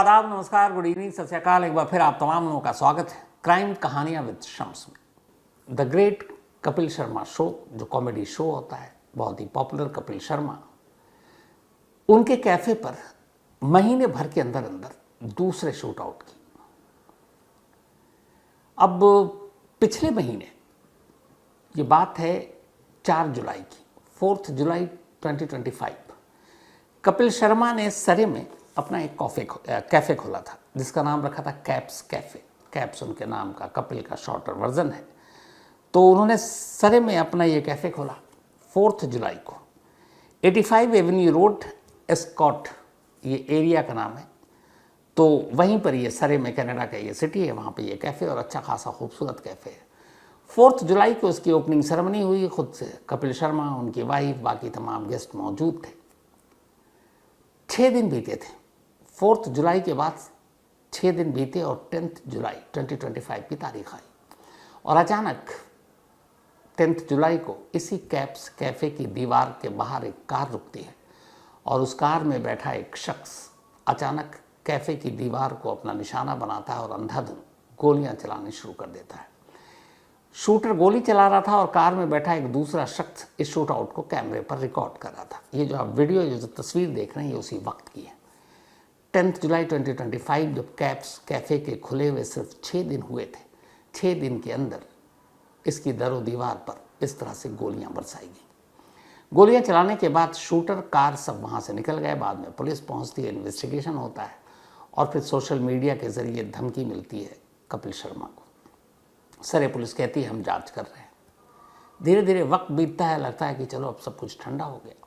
आदाब, नमस्कार, good evening, सत श्री अकाल। एक बार फिर आप तमाम लोगों का स्वागत है क्राइम कहानियां विद शम्स में। The great Kapil Sharma show, जो कॉमेडी शो होता है, बहुत ही पॉपुलर कपिल शर्मा, उनके कैफे पर महीने भर के अंदर अंदर दूसरे शूट आउट की। अब पिछले महीने, ये बात है 4 जुलाई की, 4 जुलाई 2025, कपिल शर्मा ने सरे में अपना एक कैफ़े खोला था जिसका नाम रखा था कैप्स कैफ़े। कैप्स उनके नाम का, कपिल का शॉर्टर वर्जन है। तो उन्होंने सरे में अपना ये कैफ़े खोला 4 जुलाई को। 85 एवेन्यू रोड, एस्कॉट ये एरिया का नाम है। तो वहीं पर ये सरे में, कनाडा का ये सिटी है, वहाँ पे ये कैफ़े और अच्छा खासा खूबसूरत कैफ़े है। 4 जुलाई को उसकी ओपनिंग सेरेमनी हुई। खुद से कपिल शर्मा, उनकी वाइफ, बाकी तमाम गेस्ट मौजूद थे। 6 दिन बीते थे। 4 जुलाई के बाद 6 दिन बीते और 10 जुलाई 2025 की तारीख आई और अचानक 10 जुलाई को इसी कैप्स कैफ़े की दीवार के बाहर एक कार रुकती है और उस कार में बैठा एक शख्स अचानक कैफ़े की दीवार को अपना निशाना बनाता है और अंधाधुंध गोलियां चलानी शुरू कर देता है। शूटर गोली चला रहा था और कार में बैठा एक दूसरा शख्स इस शूट आउट को कैमरे पर रिकॉर्ड कर रहा था। ये जो आप वीडियो, जो तस्वीर देख रहे हैं, ये उसी वक्त की है। 10 जुलाई 2025 जब कैप्स कैफ़े के खुले हुए सिर्फ 6 दिन हुए थे, 6 दिन के अंदर इसकी दरो दीवार पर इस तरह से गोलियां बरसाई गई। गोलियां चलाने के बाद शूटर, कार सब वहाँ से निकल गए। बाद में पुलिस पहुँचती है, इन्वेस्टिगेशन होता है और फिर सोशल मीडिया के ज़रिए धमकी मिलती है कपिल शर्मा को। सरे पुलिस कहती है हम जांच कर रहे हैं। धीरे धीरे वक्त बीतता है, लगता है कि चलो अब सब कुछ ठंडा हो गया।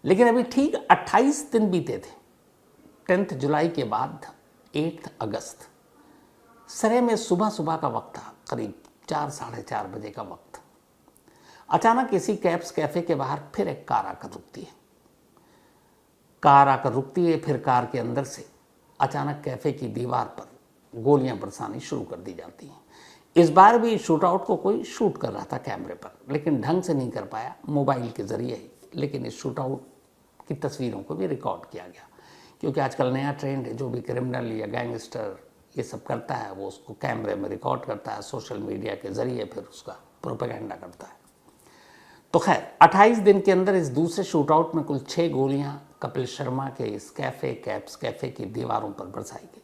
लेकिन अभी ठीक 28 दिन बीते थे। 10 जुलाई के बाद 8 अगस्त, सरे में सुबह सुबह का वक्त था, करीब 4 साढ़े 4 बजे का वक्त। अचानक इसी कैप्स कैफ़े के बाहर फिर एक कार आकर रुकती है। कार आकर रुकती है, फिर कार के अंदर से अचानक कैफ़े की दीवार पर गोलियां बरसानी शुरू कर दी जाती हैं। इस बार भी शूट आउट को कोई शूट कर रहा था कैमरे पर, लेकिन ढंग से नहीं कर पाया, मोबाइल के ज़रिए ही। लेकिन इस शूट आउट की तस्वीरों को भी रिकॉर्ड किया गया, क्योंकि आजकल नया ट्रेंड है, जो भी क्रिमिनल या गैंगस्टर ये सब करता है, वो उसको कैमरे में रिकॉर्ड करता है, सोशल मीडिया के ज़रिए फिर उसका प्रोपेगेंडा करता है। तो खैर 28 दिन के अंदर इस दूसरे शूट आउट में कुल 6 गोलियां कपिल शर्मा के इस कैप्स कैफ़े की दीवारों पर बरसाई गई।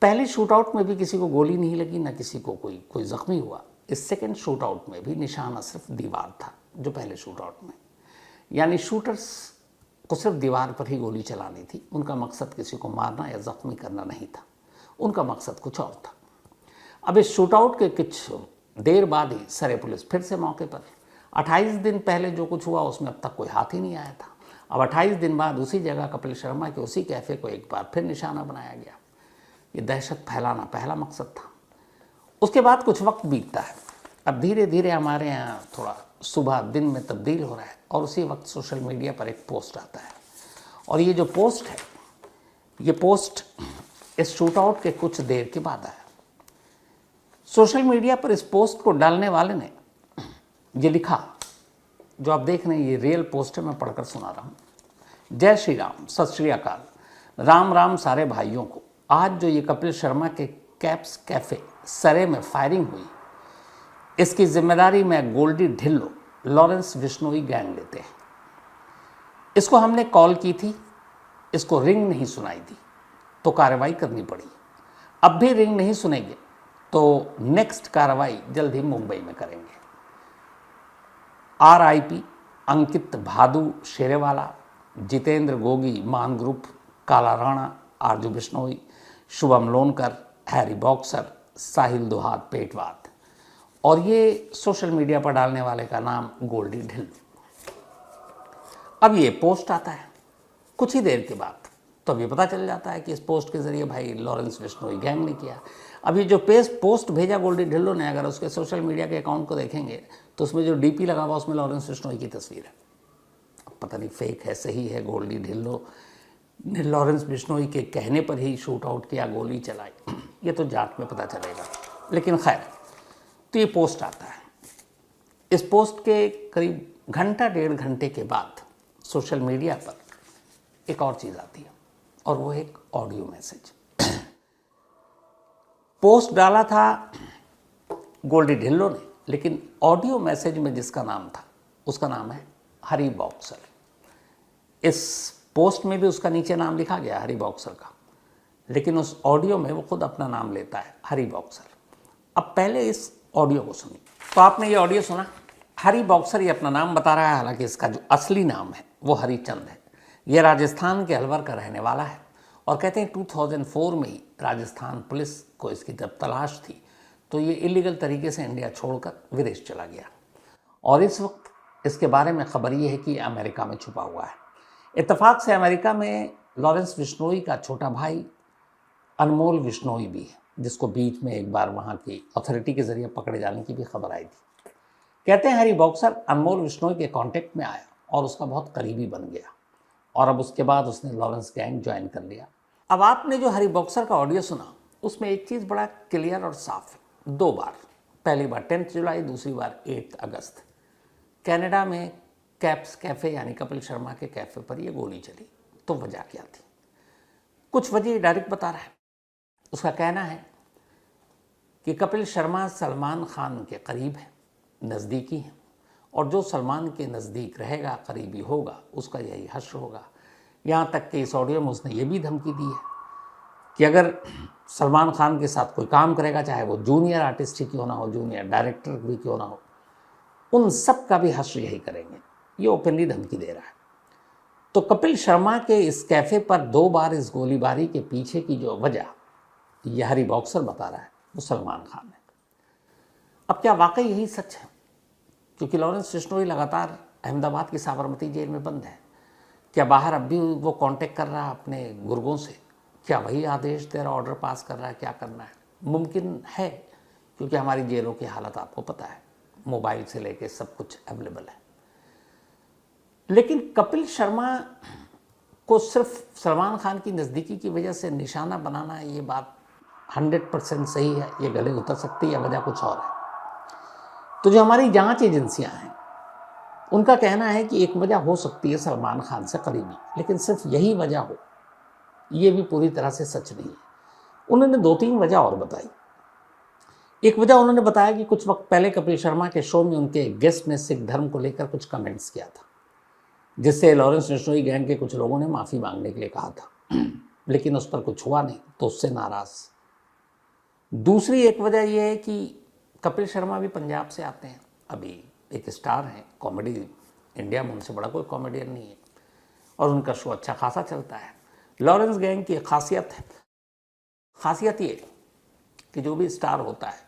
पहले शूट आउट में भी किसी को गोली नहीं लगी, ना किसी को कोई ज़ख्मी हुआ। इस सेकेंड शूट आउट में भी निशाना सिर्फ दीवार था, जो पहले शूट आउट में, यानी शूटर्स को सिर्फ दीवार पर ही गोली चलानी थी। उनका मकसद किसी को मारना या ज़ख्मी करना नहीं था, उनका मकसद कुछ और था। अब इस शूट आउट के कुछ देर बाद ही सरे पुलिस फिर से मौके पर। 28 दिन पहले जो कुछ हुआ उसमें अब तक कोई हाथ ही नहीं आया था। अब 28 दिन बाद उसी जगह कपिल शर्मा के उसी कैफ़े को एक बार फिर निशाना बनाया गया। ये दहशत फैलाना पहला मकसद था। उसके बाद कुछ वक्त बीतता है। अब धीरे धीरे हमारे यहाँ थोड़ा सुबह दिन में तब्दील हो रहा है और उसी वक्त सोशल मीडिया पर एक पोस्ट आता है। और ये जो पोस्ट है, ये पोस्ट इस शूट आउट के कुछ देर के बाद आया। सोशल मीडिया पर इस पोस्ट को डालने वाले ने ये लिखा, जो आप देख रहे हैं, ये रियल पोस्ट है, मैं पढ़कर सुना रहा हूँ। जय श्री राम, सत श्री अकाल, राम राम सारे भाइयों को। आज जो ये कपिल शर्मा के कैप्स कैफ़े सरे में फायरिंग हुई, इसकी जिम्मेदारी मैं गोल्डी ढिल्लो, लॉरेंस बिश्नोई गैंग लेते हैं। इसको हमने कॉल की थी, इसको रिंग नहीं सुनाई दी, तो कार्रवाई करनी पड़ी। अब भी रिंग नहीं सुनेंगे तो नेक्स्ट कार्रवाई जल्द ही मुंबई में करेंगे। RIP अंकित भादु शेरेवाला, जितेंद्र गोगी मान ग्रुप, काला राणा, आरजू बिश्नोई, शुभम लोनकर, हैरी बॉक्सर, साहिल दुहात पेटवाद। और ये सोशल मीडिया पर डालने वाले का नाम गोल्डी ढिल्लो। अब ये पोस्ट आता है कुछ ही देर के बाद, तो अब ये पता चल जाता है कि इस पोस्ट के ज़रिए भाई लॉरेंस बिश्नोई गैंग ने किया। अब ये जो पोस्ट भेजा गोल्डी ढिल्लो ने, अगर उसके सोशल मीडिया के अकाउंट को देखेंगे तो उसमें जो DP लगा हुआ उसमें लॉरेंस बिश्नोई की तस्वीर है। अब पता नहीं फेक है सही है, गोल्डी ढिल्लो ने लॉरेंस बिश्नोई के कहने पर ही शूट आउट किया, गोली चलाई, ये तो जांच में पता चलेगा। लेकिन खैर, तो ये पोस्ट आता है। इस पोस्ट के करीब घंटा 1.5 घंटे के बाद सोशल मीडिया पर एक और चीज़ आती है और वो एक ऑडियो मैसेज। पोस्ट डाला था गोल्डी ढिल्लों ने, लेकिन ऑडियो मैसेज में जिसका नाम था उसका नाम है हरी बॉक्सर। इस पोस्ट में भी उसका नीचे नाम लिखा गया हरी बॉक्सर का, लेकिन उस ऑडियो में वो खुद अपना नाम लेता है हरी बॉक्सर। अब पहले इस ऑडियो को सुनिए। तो आपने ये ऑडियो सुना, हरी बॉक्सर ये अपना नाम बता रहा है, हालांकि इसका जो असली नाम है वो हरिचंद है। ये राजस्थान के अलवर का रहने वाला है और कहते हैं 2004 में ही राजस्थान पुलिस को इसकी जब तलाश थी तो ये इलीगल तरीके से इंडिया छोड़कर विदेश चला गया और इस वक्त इसके बारे में खबर ये है कि ये अमेरिका में छुपा हुआ है। इत्तेफाक से अमेरिका में लॉरेंस बिश्नोई का छोटा भाई अनमोल बिश्नोई भी है, जिसको बीच में एक बार वहाँ की अथॉरिटी के जरिए पकड़े जाने की भी खबर आई थी। कहते हैं हरी बॉक्सर अनमोल बिश्नोई के कांटेक्ट में आया और उसका बहुत करीबी बन गया और अब उसके बाद उसने लॉरेंस गैंग ज्वाइन कर लिया। अब आपने जो हरी बॉक्सर का ऑडियो सुना उसमें एक चीज़ बड़ा क्लियर और साफ है। 2 बार, पहली बार 10 जुलाई, दूसरी बार 8 अगस्त कनाडा में कैप्स कैफ़े यानी कपिल शर्मा के कैफ़े पर यह गोली चली। तो वजह क्या थी? कुछ वजह डायरेक्ट बता रहा है। उसका कहना है कि कपिल शर्मा सलमान खान के करीब है, नज़दीकी है, और जो सलमान के नज़दीक रहेगा, करीबी होगा, उसका यही हश्र होगा। यहाँ तक कि इस ऑडियो में उसने ये भी धमकी दी है कि अगर सलमान खान के साथ कोई काम करेगा, चाहे वो जूनियर आर्टिस्ट ही क्यों ना हो, जूनियर डायरेक्टर भी क्यों ना हो, उन सब का भी हश्र यही करेंगे। ये ओपनली धमकी दे रहा है। तो कपिल शर्मा के इस कैफ़े पर 2 बार इस गोलीबारी के पीछे की जो वजह ये हरी बॉक्सर बता रहा है वो सलमान खान है। अब क्या वाकई यही सच है? क्योंकि लॉरेंस बिश्नोई लगातार अहमदाबाद की साबरमती जेल में बंद है। क्या बाहर अब भी वो कांटेक्ट कर रहा है अपने गुर्गों से? क्या वही आदेश दे रहा, ऑर्डर पास कर रहा है? क्या करना है? मुमकिन है, क्योंकि हमारी जेलों की हालत आपको पता है, मोबाइल से लेके सब कुछ अवेलेबल है। लेकिन कपिल शर्मा को सिर्फ सलमान खान की नज़दीकी की वजह से निशाना बनाना, ये बात 100% सही है, ये गले उतर सकती है, या वजह कुछ और है? तो जो हमारी जांच एजेंसियां हैं उनका कहना है कि एक वजह हो सकती है सलमान खान से करीबी, लेकिन सिर्फ यही वजह हो ये भी पूरी तरह से सच नहीं है। उन्होंने 2-3 वजह और बताई। एक वजह उन्होंने बताया कि कुछ वक्त पहले कपिल शर्मा के शो में उनके गेस्ट ने सिख धर्म को लेकर कुछ कमेंट्स किया था, जिससे लॉरेंस बिश्नोई गैंग के कुछ लोगों ने माफ़ी मांगने के लिए कहा था, लेकिन उस पर कुछ हुआ नहीं, तो उससे नाराज़। दूसरी एक वजह यह है कि कपिल शर्मा भी पंजाब से आते हैं, अभी एक स्टार हैं, कॉमेडी इंडिया में उनसे बड़ा कोई कॉमेडियन नहीं है और उनका शो अच्छा खासा चलता है। लॉरेंस गैंग की एक खासियत ये कि जो भी स्टार होता है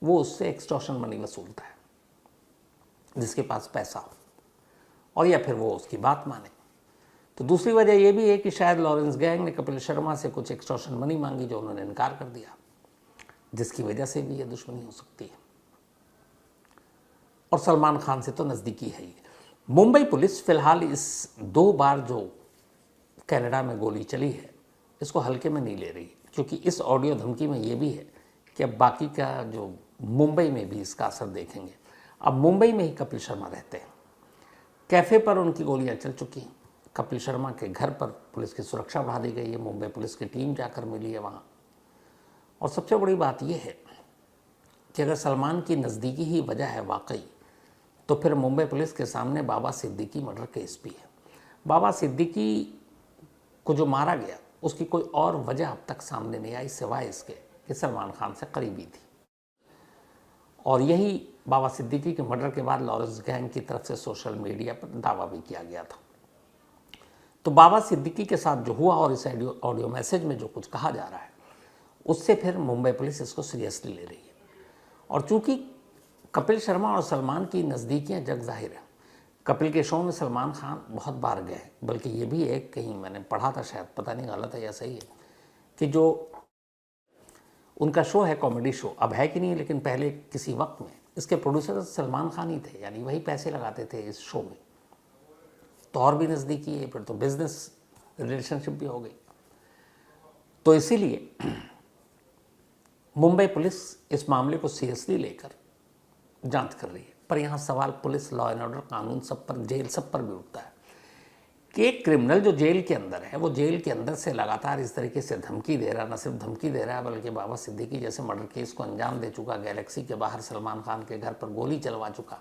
वो उससे एक्सटॉर्शन मनी वसूलता है, जिसके पास पैसा हो, और या फिर वो उसकी बात माने। तो दूसरी वजह यह भी है कि शायद लॉरेंस गैंग ने कपिल शर्मा से कुछ एक्सटॉर्शन मनी मांगी जो उन्होंने इनकार कर दिया, जिसकी वजह से भी ये दुश्मनी हो सकती है। और सलमान खान से तो नज़दीकी है ही। मुंबई पुलिस फिलहाल इस 2 बार जो कनाडा में गोली चली है इसको हल्के में नहीं ले रही, क्योंकि इस ऑडियो धमकी में ये भी है कि अब बाकी का जो मुंबई में भी इसका असर देखेंगे। अब मुंबई में ही कपिल शर्मा रहते हैं, कैफ़े पर उनकी गोलियां चल चुकी हैं। कपिल शर्मा के घर पर पुलिस की सुरक्षा बढ़ा दी गई है, मुंबई पुलिस की टीम जाकर मिली है वहाँ। और सबसे बड़ी बात यह है कि अगर सलमान की नज़दीकी ही वजह है वाकई, तो फिर मुंबई पुलिस के सामने बाबा सिद्दीकी मर्डर केस भी है। बाबा सिद्दीकी को जो मारा गया उसकी कोई और वजह अब तक सामने नहीं आई सिवाय इसके कि सलमान खान से करीबी थी। और यही बाबा सिद्दीकी के मर्डर के बाद लॉरेंस गैंग की तरफ से सोशल मीडिया पर दावा भी किया गया था। तो बाबा सिद्दीकी के साथ जो हुआ और इस ऑडियो मैसेज में जो कुछ कहा जा रहा है उससे फिर मुंबई पुलिस इसको सीरियसली ले रही है। और चूंकि कपिल शर्मा और सलमान की नज़दीकियाँ जग जाहिर है, कपिल के शो में सलमान खान बहुत बार गए, बल्कि ये भी एक कहीं मैंने पढ़ा था, शायद पता नहीं गलत है या सही है, कि जो उनका शो है कॉमेडी शो, अब है कि नहीं, लेकिन पहले किसी वक्त में इसके प्रोड्यूसर सलमान खान ही थे, यानी वही पैसे लगाते थे इस शो में। तो और भी नज़दीकी है, फिर तो बिजनेस रिलेशनशिप भी हो गई। तो इसीलिए मुंबई पुलिस इस मामले को सीरियसली लेकर जांच कर रही है। पर यहाँ सवाल पुलिस, लॉ एंड ऑर्डर, कानून सब पर, जेल सब पर भी उठता है कि एक क्रिमिनल जो जेल के अंदर है, वो जेल के अंदर से लगातार इस तरीके से धमकी दे रहा, न सिर्फ धमकी दे रहा है बल्कि बाबा सिद्दीकी जैसे मर्डर केस को अंजाम दे चुका, गैलेक्सी के बाहर सलमान खान के घर पर गोली चलवा चुका,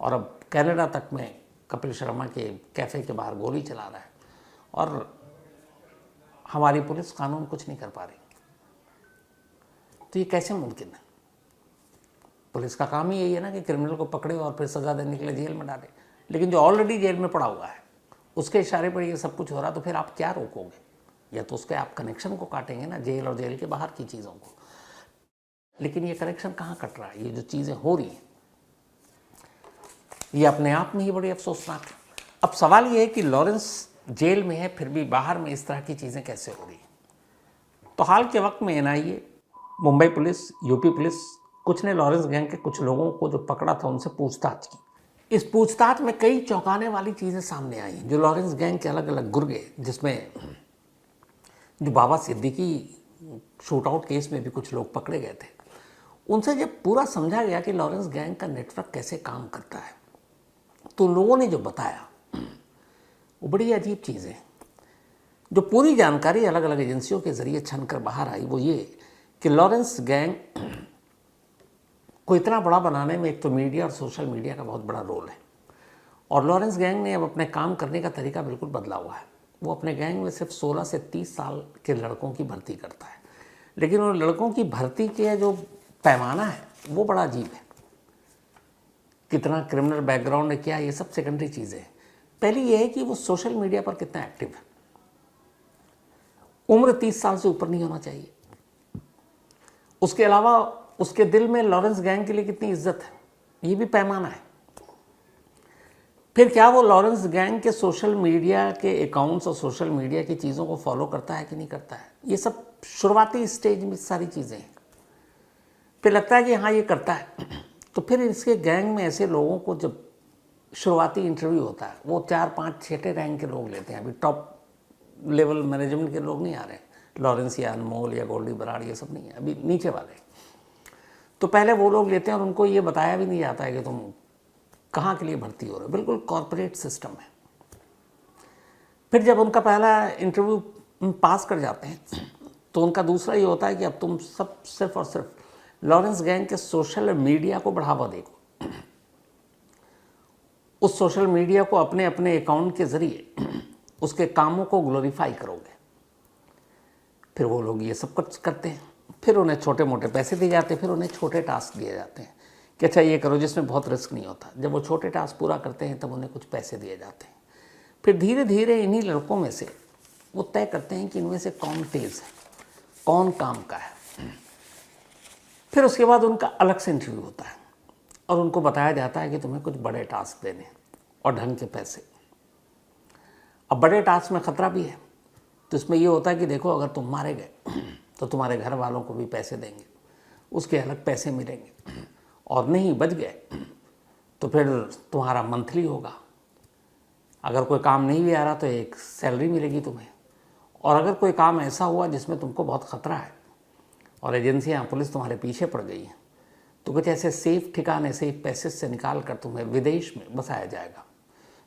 और अब कनाडा तक में कपिल शर्मा के कैफ़े के बाहर गोली चला रहा है, और हमारी पुलिस कानून कुछ नहीं कर पा रही। तो ये कैसे मुमकिन है? पुलिस का काम ही यही है ना कि क्रिमिनल को पकड़े और फिर सज़ा देने के लिए जेल में डाले, लेकिन जो ऑलरेडी जेल में पड़ा हुआ है उसके इशारे पर ये सब कुछ हो रहा, तो फिर आप क्या रोकोगे? या तो उसके आप कनेक्शन को काटेंगे ना, जेल और जेल के बाहर की चीज़ों को। लेकिन ये कनेक्शन कहाँ कट रहा है? ये जो चीज़ें हो रही हैं ये अपने आप में ही बड़ी अफसोसनाक है। अब सवाल ये है कि लॉरेंस जेल में है, फिर भी बाहर में इस तरह की चीज़ें कैसे हो रही हैं? तो हाल के वक्त में NIA, Mumbai police, UP police, कुछ ने लॉरेंस गैंग के कुछ लोगों को जो पकड़ा था उनसे पूछताछ की। इस पूछताछ में कई चौंकाने वाली चीज़ें सामने आई जो लॉरेंस गैंग के अलग अलग गुर्गे, जिसमें जो बाबा सिद्दीकी शूट आउट केस में भी कुछ लोग पकड़े गए थे, उनसे जब पूरा समझा गया कि लॉरेंस गैंग का नेटवर्क कैसे काम करता है, तो लोगों ने जो बताया वो बड़ी अजीब चीज़ है। जो पूरी जानकारी अलग अलग एजेंसियों के जरिए छन कर बाहर आई वो ये कि लॉरेंस गैंग को इतना बड़ा बनाने में एक तो मीडिया और सोशल मीडिया का बहुत बड़ा रोल है, और लॉरेंस गैंग ने अब अपने काम करने का तरीका बिल्कुल बदला हुआ है। वो अपने गैंग में सिर्फ 16 से 30 साल के लड़कों की भर्ती करता है, लेकिन उन लड़कों की भर्ती के जो पैमाना है वो बड़ा अजीब है। कितना क्रिमिनल बैकग्राउंड है क्या, ये सब सेकेंडरी चीज़ें हैं। पहली ये है कि वो सोशल मीडिया पर कितना एक्टिव है। उम्र 30 साल से ऊपर नहीं होना चाहिए। उसके अलावा उसके दिल में लॉरेंस गैंग के लिए कितनी इज्जत है, ये भी पैमाना है। फिर क्या वो लॉरेंस गैंग के सोशल मीडिया के अकाउंट्स और सोशल मीडिया की चीज़ों को फॉलो करता है कि नहीं करता है, ये सब शुरुआती स्टेज में सारी चीज़ें हैं। फिर लगता है कि हाँ ये करता है, तो फिर इसके गैंग में ऐसे लोगों को जब शुरुआती इंटरव्यू होता है वो 4-5 छठे रैंक के लोग लेते हैं। अभी टॉप लेवल मैनेजमेंट के लोग नहीं आ रहे, लॉरेंस या अनमोल या गोल्डी बराड़ ये सब नहीं है, अभी नीचे वाले। तो पहले वो लोग लेते हैं और उनको ये बताया भी नहीं जाता है कि तुम कहाँ के लिए भर्ती हो रहे हो, बिल्कुल कॉर्पोरेट सिस्टम है। फिर जब उनका पहला इंटरव्यू पास कर जाते हैं तो उनका दूसरा ये होता है कि अब तुम सब सिर्फ और सिर्फ लॉरेंस गैंग के सोशल मीडिया को बढ़ावा देगो, उस सोशल मीडिया को अपने अपने अकाउंट के जरिए उसके कामों को ग्लोरीफाई करोगे। फिर वो लोग ये सब कुछ करते हैं, फिर उन्हें छोटे मोटे पैसे दिए जाते हैं, फिर उन्हें छोटे टास्क दिए जाते हैं कि अच्छा ये करो जिसमें बहुत रिस्क नहीं होता। जब वो छोटे टास्क पूरा करते हैं तब उन्हें कुछ पैसे दिए जाते हैं। फिर धीरे धीरे इन्हीं लड़कों में से वो तय करते हैं कि इनमें से कौन तेज़ है, कौन काम का है। फिर उसके बाद उनका अलग से इंटरव्यू होता है और उनको बताया जाता है कि तुम्हें कुछ बड़े टास्क देने और ढंग के पैसे। अब बड़े टास्क में ख़तरा भी है, तो इसमें ये होता है कि देखो अगर तुम मारे गए तो तुम्हारे घर वालों को भी पैसे देंगे, उसके अलग पैसे मिलेंगे, और नहीं बच गए तो फिर तुम्हारा मंथली होगा। अगर कोई काम नहीं भी आ रहा तो एक सैलरी मिलेगी तुम्हें, और अगर कोई काम ऐसा हुआ जिसमें तुमको बहुत ख़तरा है और एजेंसियाँ पुलिस तुम्हारे पीछे पड़ गई हैं तो कुछ ऐसे सेफ ठिकाने सेफ पैसेज से निकाल कर तुम्हें विदेश में बसाया जाएगा,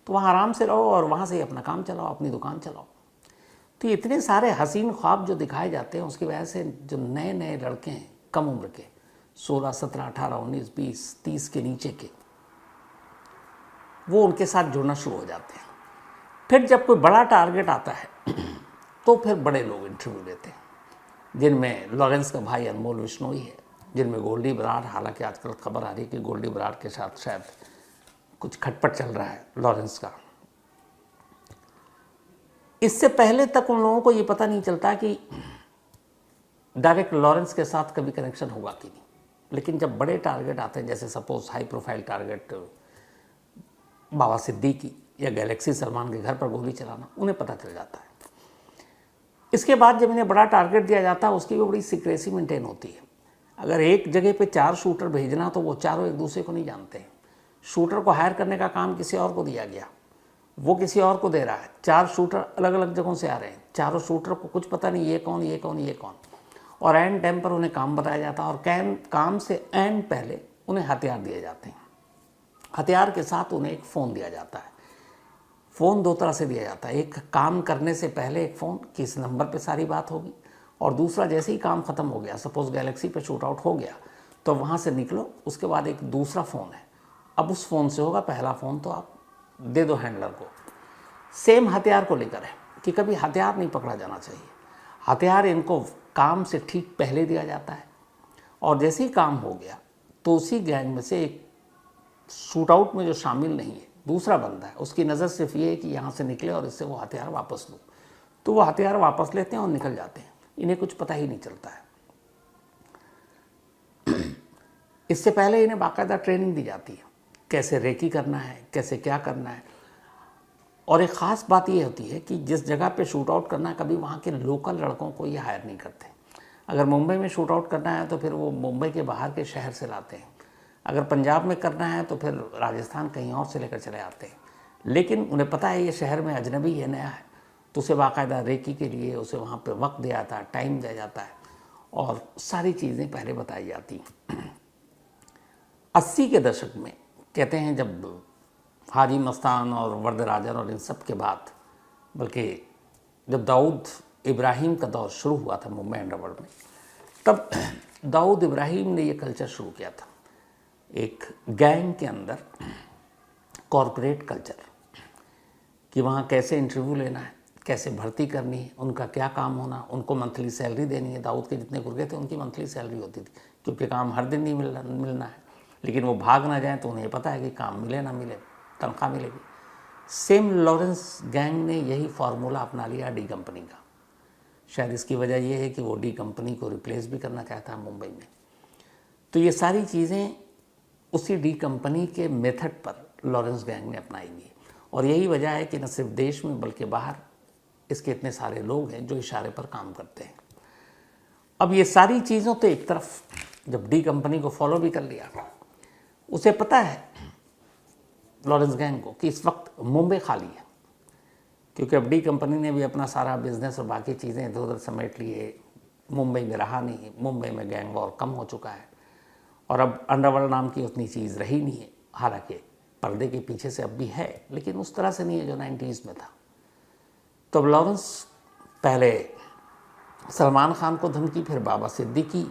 तो वहाँ आराम से रहो और वहाँ से अपना काम चलाओ, अपनी दुकान चलाओ। तो इतने सारे हसीन ख्वाब जो दिखाए जाते हैं उसकी वजह से जो नए नए लड़के हैं कम उम्र के 16, 17, 18, 19, 20, 30 के नीचे के, वो उनके साथ जुड़ना शुरू हो जाते हैं। फिर जब कोई बड़ा टारगेट आता है तो फिर बड़े लोग इंटरव्यू लेते हैं, जिनमें लॉरेंस का भाई अनमोल विश्नोई है, जिनमें गोल्डी बराड़, हालांकि आजकल खबर आ रही है कि गोल्डी बराड़ के साथ शायद कुछ खटपट चल रहा है लॉरेंस का। इससे पहले तक उन लोगों को ये पता नहीं चलता कि डायरेक्ट लॉरेंस के साथ कभी कनेक्शन होगा कि नहीं, लेकिन जब बड़े टारगेट आते हैं, जैसे सपोज हाई प्रोफाइल टारगेट बाबा सिद्दीकी या गैलेक्सी सलमान के घर पर गोली चलाना, उन्हें पता चल जाता है। इसके बाद जब इन्हें बड़ा टारगेट दिया जाता है उसकी भी बड़ी सीक्रेसी मेंटेन होती है। अगर एक जगह पे 4 शूटर भेजना तो वो चारों एक दूसरे को नहीं जानते हैं। शूटर को हायर करने का काम किसी और को दिया गया, वो किसी और को दे रहा है। 4 शूटर अलग अलग जगहों से आ रहे हैं, चारों शूटर को कुछ पता नहीं ये कौन ये कौन ये कौन, और एंड टाइम पर उन्हें काम बताया जाता है और काम से एंड पहले उन्हें हथियार दिए जाते हैं। हथियार के साथ उन्हें एक फ़ोन दिया जाता है। फ़ोन दो तरह से दिया जाता है, एक काम करने से पहले एक फ़ोन कि इस नंबर पे सारी बात होगी, और दूसरा जैसे ही काम ख़त्म हो गया, सपोज़ गैलेक्सी पे शूट आउट हो गया तो वहाँ से निकलो, उसके बाद एक दूसरा फ़ोन है, अब उस फ़ोन से होगा, पहला फ़ोन तो आप दे दो हैंडलर को। सेम हथियार को लेकर है कि कभी हथियार नहीं पकड़ा जाना चाहिए। हथियार इनको काम से ठीक पहले दिया जाता है, और जैसे ही काम हो गया तो उसी गैंग में से एक शूट आउट में जो शामिल नहीं है दूसरा बंदा है, उसकी नज़र सिर्फ ये है कि यहाँ से निकले और इससे वो हथियार वापस लो, तो वो हथियार वापस लेते हैं और निकल जाते हैं, इन्हें कुछ पता ही नहीं चलता है। इससे पहले इन्हें बाकायदा ट्रेनिंग दी जाती है, कैसे रेकी करना है, कैसे क्या करना है। और एक ख़ास बात ये होती है कि जिस जगह पे शूट आउट करना है, कभी वहाँ के लोकल लड़कों को ये हायर नहीं करते। अगर मुंबई में शूट आउट करना है तो फिर वो मुंबई के बाहर के शहर से लाते हैं, अगर पंजाब में करना है तो फिर राजस्थान कहीं और से लेकर चले आते हैं। लेकिन उन्हें पता है ये शहर में अजनबी है, नया है, तो उसे बाकायदा रेकी के लिए उसे वहाँ पे वक्त दिया जाता है, टाइम दिया जाता है, और सारी चीज़ें पहले बताई जाती हैं। 80 के दशक में कहते हैं, जब हाजी मस्तान और वरदराजन और इन सब के बाद, बल्कि जब दाऊद इब्राहिम का दौर शुरू हुआ था मुंबई अंडरवर्ल्ड में, तब दाऊद इब्राहिम ने ये कल्चर शुरू किया था, एक गैंग के अंदर कॉरपोरेट कल्चर, कि वहाँ कैसे इंटरव्यू लेना है, कैसे भर्ती करनी है, उनका क्या काम होना, उनको मंथली सैलरी देनी है। दाऊद के जितने गुर्गे थे उनकी मंथली सैलरी होती थी, क्योंकि काम हर दिन नहीं मिलना है, लेकिन वो भाग ना जाएं तो उन्हें पता है कि काम मिले ना मिले तनख्वाह मिलेगी। सेम लॉरेंस गैंग ने यही फार्मूला अपना लिया डी कंपनी का। शायद इसकी वजह यह है कि वो डी कंपनी को रिप्लेस भी करना चाहता है मुंबई में। तो ये सारी चीज़ें उसी डी कंपनी के मेथड पर लॉरेंस गैंग ने अपनाई हुई है, और यही वजह है कि न सिर्फ देश में बल्कि बाहर इसके इतने सारे लोग हैं जो इशारे पर काम करते हैं। अब ये सारी चीज़ों तो एक तरफ, जब डी कंपनी को फॉलो भी कर लिया, उसे पता है लॉरेंस गैंग को कि इस वक्त मुंबई खाली है, क्योंकि अब डी कंपनी ने भी अपना सारा बिजनेस और बाकी चीज़ें इधर उधर समेट लिए, मुंबई में रहा नहीं, मुंबई में गैंग वॉर कम हो चुका है, और अब अंडरवर्ल्ड नाम की उतनी चीज़ रही नहीं है। हालांकि पर्दे के पीछे से अब भी है, लेकिन उस तरह से नहीं है जो 90s में था। तो अब लॉरेंस पहले सलमान खान को धमकी, फिर बाबा सिद्दीकी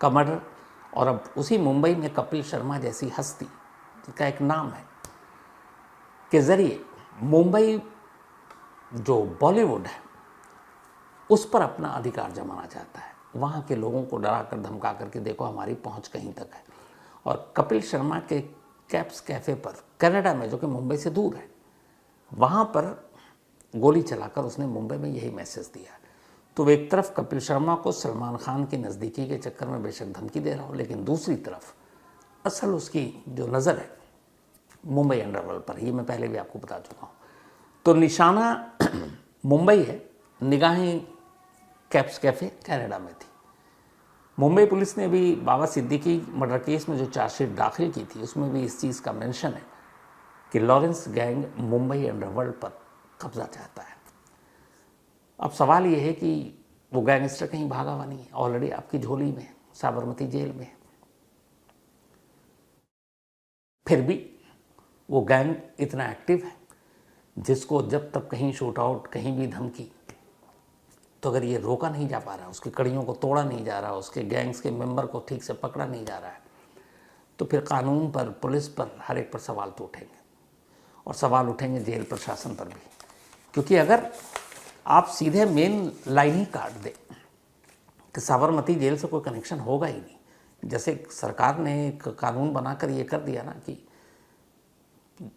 का मर्डर, और अब उसी मुंबई में कपिल शर्मा जैसी हस्ती का एक नाम है के ज़रिए मुंबई जो बॉलीवुड है उस पर अपना अधिकार जमाना चाहता है, वहाँ के लोगों को डरा कर धमका करके देखो हमारी पहुँच कहीं तक है। और कपिल शर्मा के कैप्स कैफ़े पर कनाडा में, जो कि मुंबई से दूर है, वहाँ पर गोली चलाकर उसने मुंबई में यही मैसेज दिया। तो एक तरफ कपिल शर्मा को सलमान खान की नज़दीकी के चक्कर में बेशक धमकी दे रहा हो, लेकिन दूसरी तरफ असल उसकी जो नज़र है मुंबई अंडरवर्ल्ड पर, ये मैं पहले भी आपको बता चुका हूँ। तो निशाना मुंबई है, निगाहें कैप्स कैफ़े कनाडा में थी। मुंबई पुलिस ने भी बाबा सिद्दीकी मर्डर केस में जो चार्जशीट दाखिल की थी, उसमें भी इस चीज़ का मेंशन है कि लॉरेंस गैंग मुंबई अंडरवर्ल्ड पर कब्जा चाहता है। अब सवाल ये है कि वो गैंगस्टर कहीं भागा हुआ नहीं है, ऑलरेडी आपकी झोली में, साबरमती जेल में। फिर भी वो गैंग इतना एक्टिव है जिसको जब तक कहीं शूट आउट, कहीं भी धमकी, तो अगर ये रोका नहीं जा पा रहा, उसकी कड़ियों को तोड़ा नहीं जा रहा, उसके गैंग्स के मेंबर को ठीक से पकड़ा नहीं जा रहा है, तो फिर कानून पर, पुलिस पर, हर एक पर सवाल तो उठेंगे, और सवाल उठेंगे जेल प्रशासन पर भी। क्योंकि अगर आप सीधे मेन लाइन ही काट दें कि साबरमती जेल से कोई कनेक्शन होगा ही नहीं, जैसे सरकार ने एक कानून बनाकर ये कर दिया ना कि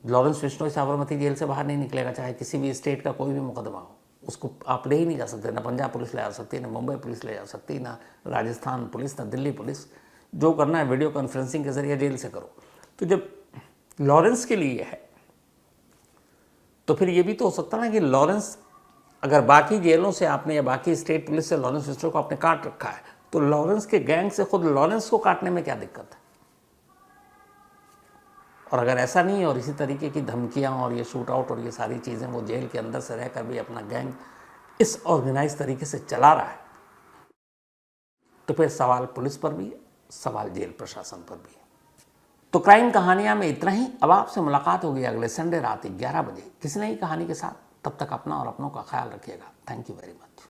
लॉरेंस बिश्नोई साबरमती जेल से बाहर नहीं निकलेगा, चाहे किसी भी स्टेट का कोई भी मुकदमा हो, उसको आप ले ही नहीं जा सकते, ना पंजाब पुलिस ले जा सकती, ना मुंबई पुलिस ले जा सकती, ना राजस्थान पुलिस, ना दिल्ली पुलिस। जो करना है वीडियो कॉन्फ्रेंसिंग के जरिए जेल से करो। तो जब लॉरेंस के लिए है तो फिर ये भी तो हो सकता ना कि लॉरेंस, अगर बाकी जेलों से आपने या बाकी स्टेट पुलिस से लॉरेंस बिश्नोई को आपने काट रखा है, तो लॉरेंस के गैंग से खुद लॉरेंस को काटने में क्या दिक्कत है? और अगर ऐसा नहीं है और इसी तरीके की धमकियां और ये शूट आउट और ये सारी चीज़ें वो जेल के अंदर से रहकर भी अपना गैंग इस ऑर्गेनाइज तरीके से चला रहा है, तो फिर सवाल पुलिस पर भी है, सवाल जेल प्रशासन पर भी है। तो क्राइम कहानियां में इतना ही। अब आपसे मुलाकात होगी अगले संडे रात 11 बजे किसी नई कहानी के साथ। तब तक अपना और अपनों का ख्याल रखिएगा। Thank you very much.